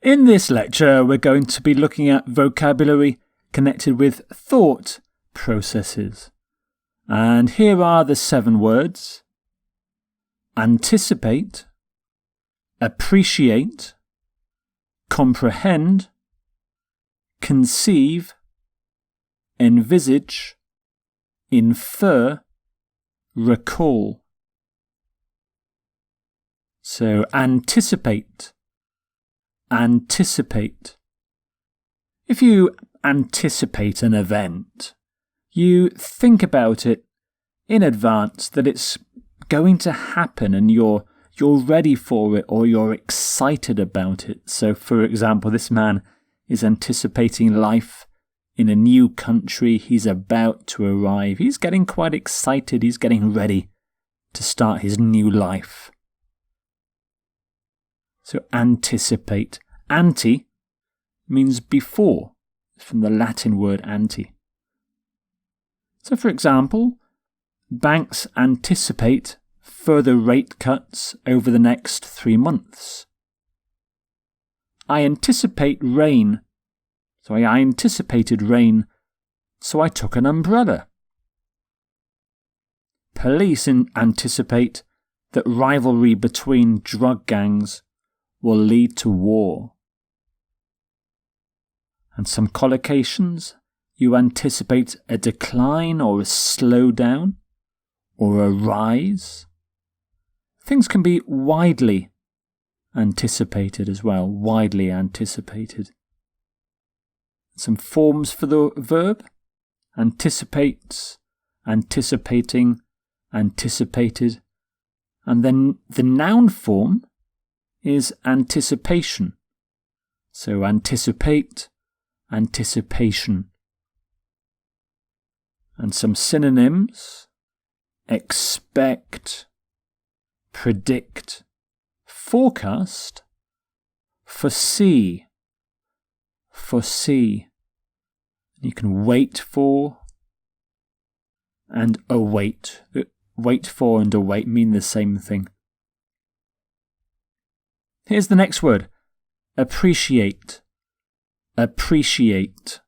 In this lecture, we're going to be looking at vocabulary connected with thought processes. And here are the 7 words: anticipate, appreciate, comprehend, conceive, envisage, infer, recall. So anticipate. Anticipate. If you anticipate an event, you think about it in advance that it's going to happen and you're ready for it or you're excited about it. So, for example, this man is anticipating life in a new country. He's about to arrive. He's getting quite excited. He's getting ready to start his new life. So anticipate. Ante means before. It's from the Latin word ante. So for example, banks anticipate further rate cuts over the next 3 months. I anticipate rain. So I anticipated rain, so I took an umbrella. Police anticipate that rivalry between drug gangs will lead to war. And some collocations, you anticipate a decline or a slowdown or a rise. Things can be widely anticipated as well, widely anticipated. Some forms for the verb: anticipates, anticipating, anticipated. And then the noun form is anticipation. So anticipate, anticipation. And some synonyms: expect, predict, forecast, foresee, foresee. You can wait for and await. Wait for and await mean the same thing. Here's the next word: appreciate. Appreciate.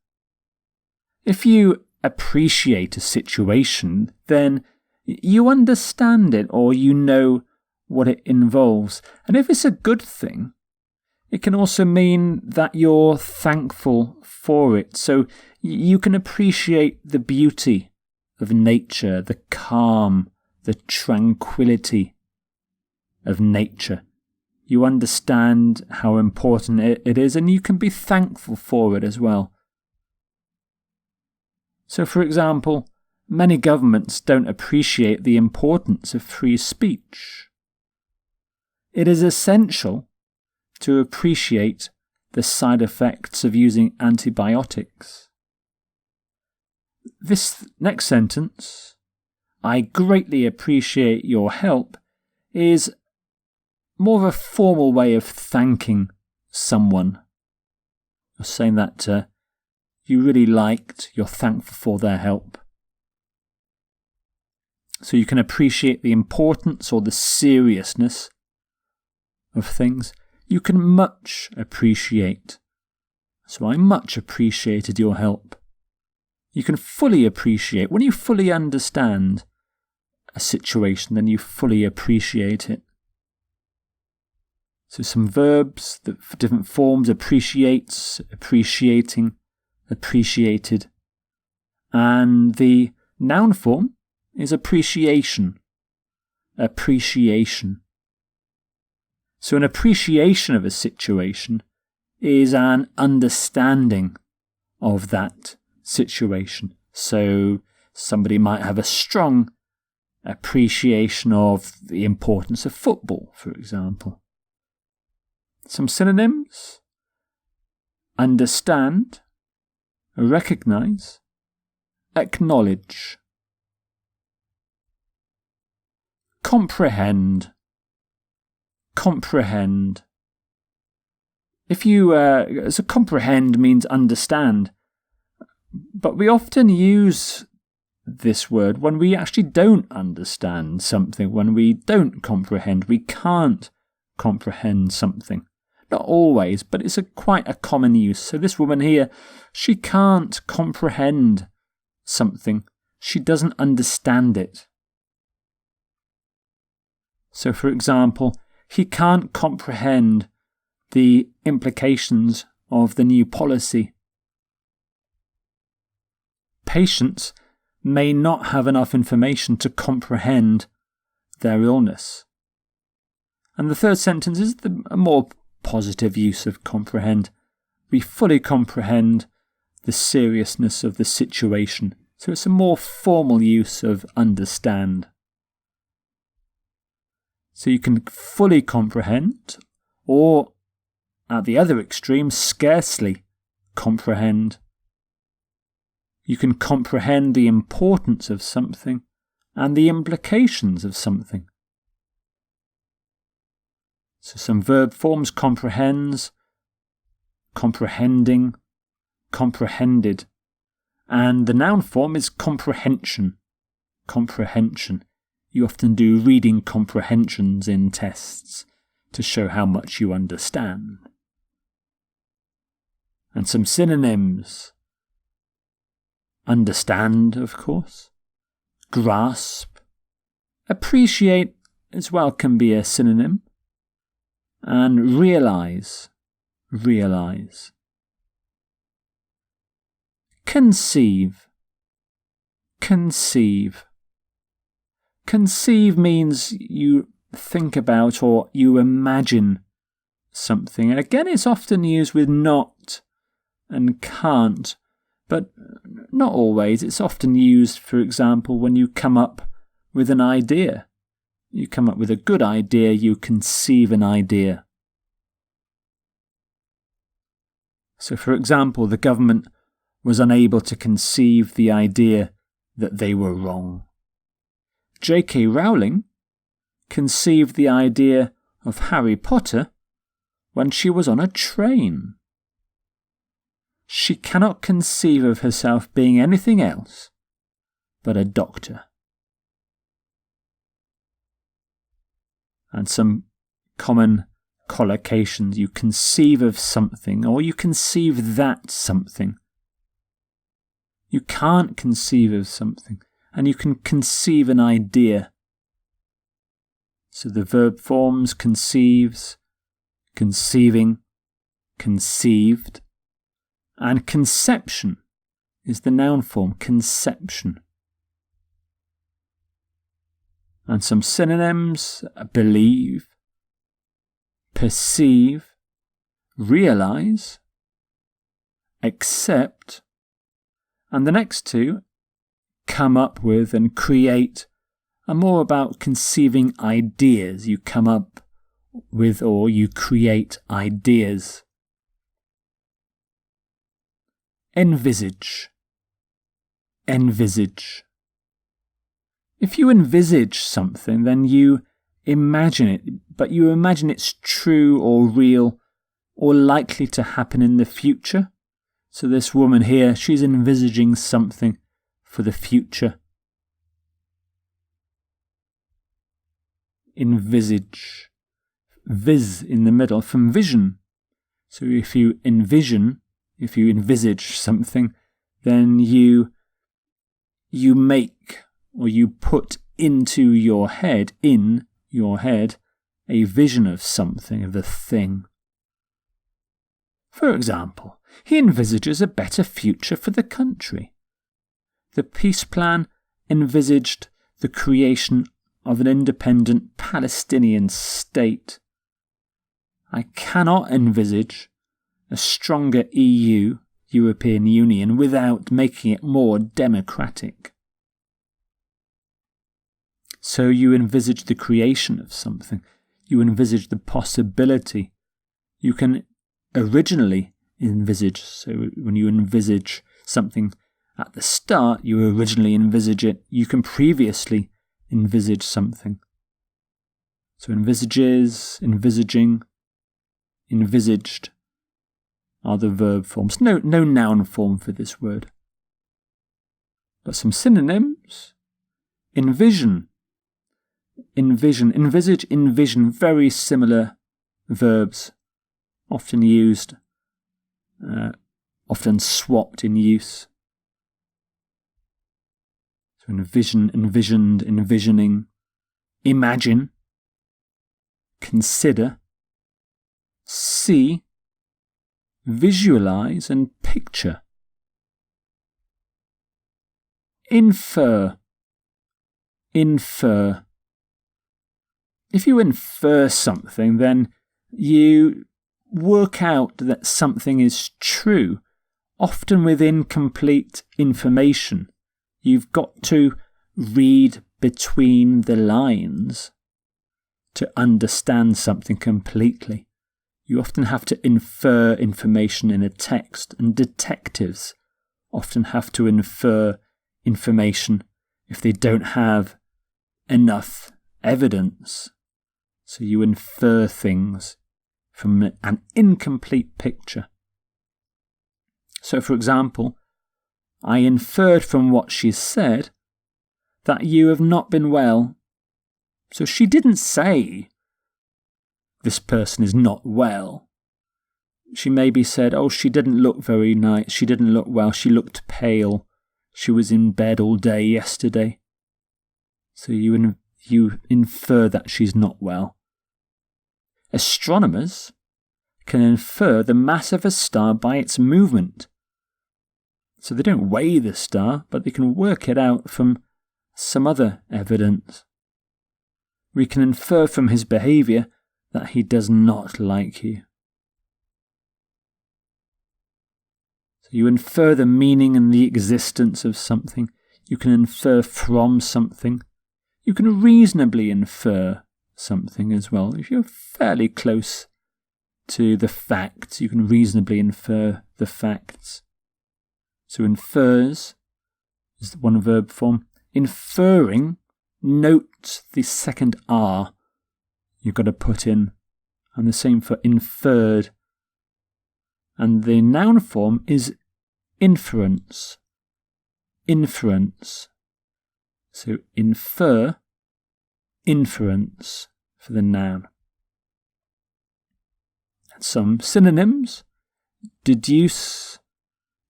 If you appreciate a situation, then you understand it or you know what it involves. And if it's a good thing, it can also mean that you're thankful for it. So you can appreciate the beauty of nature, the calm, the tranquility of nature. You understand how important it is, and you can be thankful for it as well. So, for example, many governments don't appreciate the importance of free speech. It is essential to appreciate the side effects of using antibiotics. This next sentence, I greatly appreciate your help, is more of a formal way of thanking someone. You're saying that you really liked, you're thankful for their help. So you can appreciate the importance or the seriousness of things. You can much appreciate. So I much appreciated your help. You can fully appreciate. When you fully understand a situation, then you fully appreciate it. So some verbs for different forms: appreciates, appreciating, appreciated. And the noun form is appreciation. Appreciation. So an appreciation of a situation is an understanding of that situation. So somebody might have a strong appreciation of the importance of football, for example. Some synonyms: understand, recognize, acknowledge. Comprehend. Comprehend. So comprehend means understand, but we often use this word when we actually don't understand something, when we don't comprehend, we can't comprehend something. Not always, but it's quite a common use. So this woman here, she can't comprehend something. She doesn't understand it. So, for example, he can't comprehend the implications of the new policy. Patients may not have enough information to comprehend their illness. And the third sentence is a more positive use of comprehend. We fully comprehend the seriousness of the situation. So it's a more formal use of understand. So you can fully comprehend, or at the other extreme, scarcely comprehend. You can comprehend the importance of something and the implications of something. So some verb forms: comprehends, comprehending, comprehended. And the noun form is comprehension. Comprehension. You often do reading comprehensions in tests to show how much you understand. And some synonyms: understand, of course, grasp, appreciate as well can be a synonym, and realize, realize. Conceive, conceive. Conceive means you think about or you imagine something. And again, it's often used with not and can't, but not always. It's often used, for example, when you come up with an idea. You come up with a good idea, you conceive an idea. So, for example, the government was unable to conceive the idea that they were wrong. J.K. Rowling conceived the idea of Harry Potter when she was on a train. She cannot conceive of herself being anything else but a doctor. And some common collocations: you conceive of something, or you conceive that something. You can't conceive of something, and you can conceive an idea. So the verb forms: conceives, conceiving, conceived, and conception is the noun form: conception. And some synonyms: believe, perceive, realize, accept, and the next two, come up with and create, are more about conceiving ideas. You come up with or you create ideas. Envisage, envisage. If you envisage something, then you imagine it, but you imagine it's true or real or likely to happen in the future. So this woman here, she's envisaging something for the future. Envisage. Vis in the middle, from vision. So if you envision, if you envisage something, then you make or you put into your head, in your head, a vision of something, of a thing. For example, he envisages a better future for the country. The peace plan envisaged the creation of an independent Palestinian state. I cannot envisage a stronger EU, European Union, without making it more democratic. So you envisage the creation of something. You envisage the possibility. You can originally envisage. So when you envisage something at the start, you originally envisage it. You can previously envisage something. So envisages, envisaging, envisaged are the verb forms. No noun form for this word. But some synonyms. Envision. Envision, envisage, envision, very similar verbs. often used, often swapped in use. So envision, envisioned, envisioning, imagine, consider, see, visualize and picture. Infer. Infer. If you infer something, then you work out that something is true, often with incomplete information. You've got to read between the lines to understand something completely. You often have to infer information in a text, and detectives often have to infer information if they don't have enough evidence. So you infer things from an incomplete picture. So, for example, I inferred from what she said that you have not been well. So she didn't say this person is not well. She maybe said, oh, she didn't look very nice. She didn't look well. She looked pale. She was in bed all day yesterday. So you infer that she's not well. Astronomers can infer the mass of a star by its movement. So they don't weigh the star, but they can work it out from some other evidence. We can infer from his behaviour that he does not like you. So you infer the meaning and the existence of something. You can infer from something. You can reasonably infer something as well. If you're fairly close to the facts, you can reasonably infer the facts. So infers is one verb form. Inferring, note the second R you've got to put in. And the same for inferred. And the noun form is inference. Inference. So infer, inference for the noun. And some synonyms: deduce,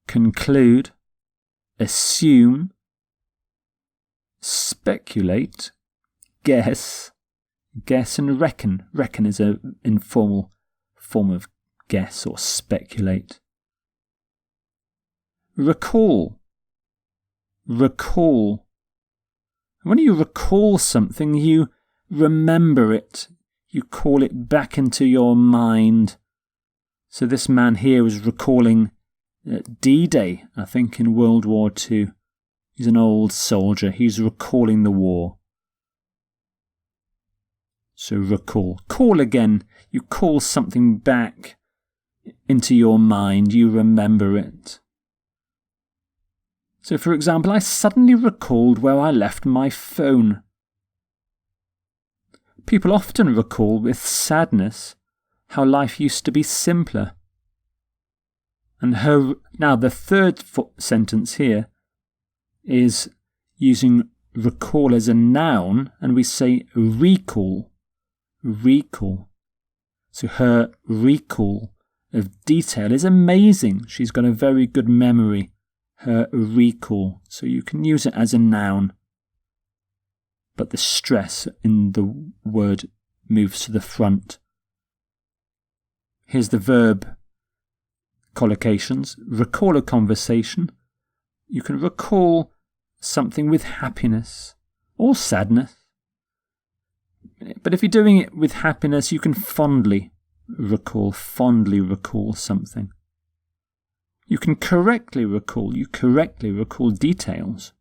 conclude, assume, speculate, guess and reckon. Reckon is an informal form of guess or speculate. Recall. Recall. When you recall something, you remember it. You call it back into your mind. So this man here was recalling D-Day, I think, in World War II. He's an old soldier. He's recalling the war. So recall. Call again. You call something back into your mind. You remember it. So, for example, I suddenly recalled where I left my phone. People often recall with sadness how life used to be simpler. And now the third sentence here is using recall as a noun, and we say recall. Recall. So her recall of detail is amazing. She's got a very good memory. Her recall. So you can use it as a noun. But the stress in the word moves to the front. Here's the verb collocations. Recall a conversation. You can recall something with happiness or sadness. But if you're doing it with happiness, you can fondly recall something. You can correctly recall. You correctly recall details.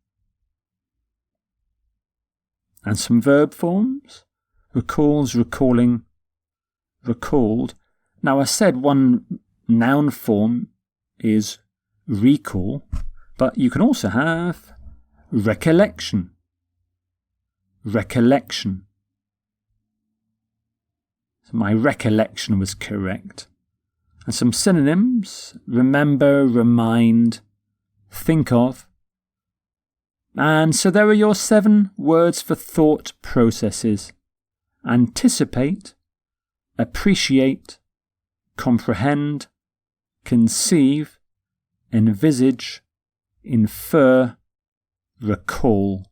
And some verb forms. Recalls, recalling, recalled. Now I said one noun form is recall, but you can also have recollection. Recollection. So my recollection was correct. And some synonyms: remember, remind, think of. And so there are your 7 words for thought processes: anticipate, appreciate, comprehend, conceive, envisage, infer, recall.